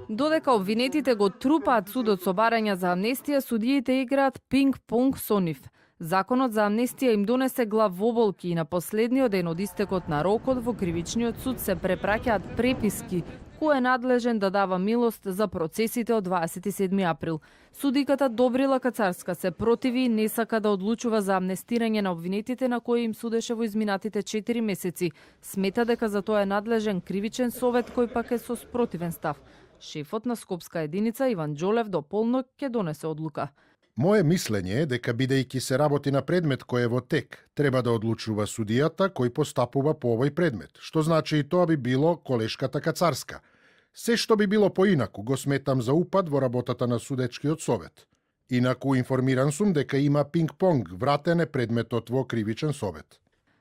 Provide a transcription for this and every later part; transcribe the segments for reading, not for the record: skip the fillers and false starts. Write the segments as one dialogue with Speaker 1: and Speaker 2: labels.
Speaker 1: Додека обвинетите го трупаат судот со барања за амнестија, судиите играат пинг-понг со нив. Законот за амнестија им донесе главоболки и на последниот ден од истекот на рокот во кривичниот суд се препраќаат преписки кој е надлежен да дава милост за процесите од 27 април. Судиката Добрила Кацарска се противи и не сака да одлучува за амнестирање на обвинетите на кои им судеше во изминатите 4 месеци. Смета дека за тоа е надлежен кривичен совет кој пак е со спротивен став. Шефот на Скопска единица Иван Џолев до полнок ќе донесе одлука.
Speaker 2: Моje мислење е дека бидејќи се работи на предмет кој е во тек, треба да одлучува судијата кој постапува по овој предмет, што значи и тоа би било колешката Кацарска. Се што би било поинаку го сметам за упад во работата на судечкиот совет. Инаку информиран сум дека има пинг-понг, вратен е предметот во кривичен совет.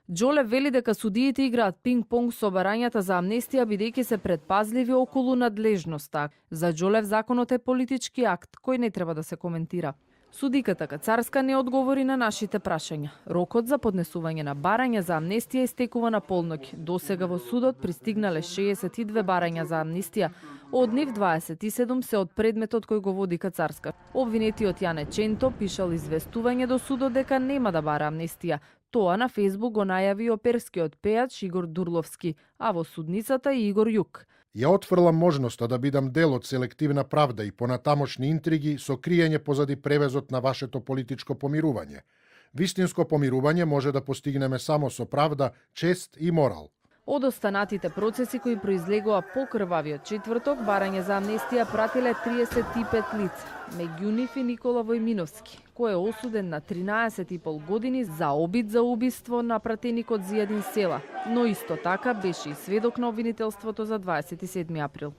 Speaker 1: Џолев вели дека судиите играат пинг-понг со барањата за амнестија бидејќи се предпазливи околу надлежноста. За Џолев законот е политички акт кој не треба да се коментира. Судиката Кацарска не одговори на нашите прашања. Рокот за поднесување на барања за амнестија истекува на полноќ. Досега во судот пристигнале 62 барања за амнестија. Од нив 27 се од предметот кој го води Кацарска. Обвинетиот Јане Ченто пишал известување до судот дека нема да бара амнестија. Тоа на Фејсбук го најави оперскиот пејач Игор Дурловски, а во судницата и Игор Јук.
Speaker 2: Ја отфрлам можноста да бидам дел од селективна правда и понатамошни интриги со криење позади превезот на вашето политичко помирување. Вистинско помирување може да постигнеме само со правда, чест и морал.
Speaker 1: Од останатите процеси кои произлегува по крвавиот четврток, барање за амнестија пратиле 35 лица. Меѓу нив и Никола Војминовски, кој е осуден на 13,5 години за обид за убиство на пратеникот Зијадин Села, но исто така беше и сведок на обвинителството за 27 април.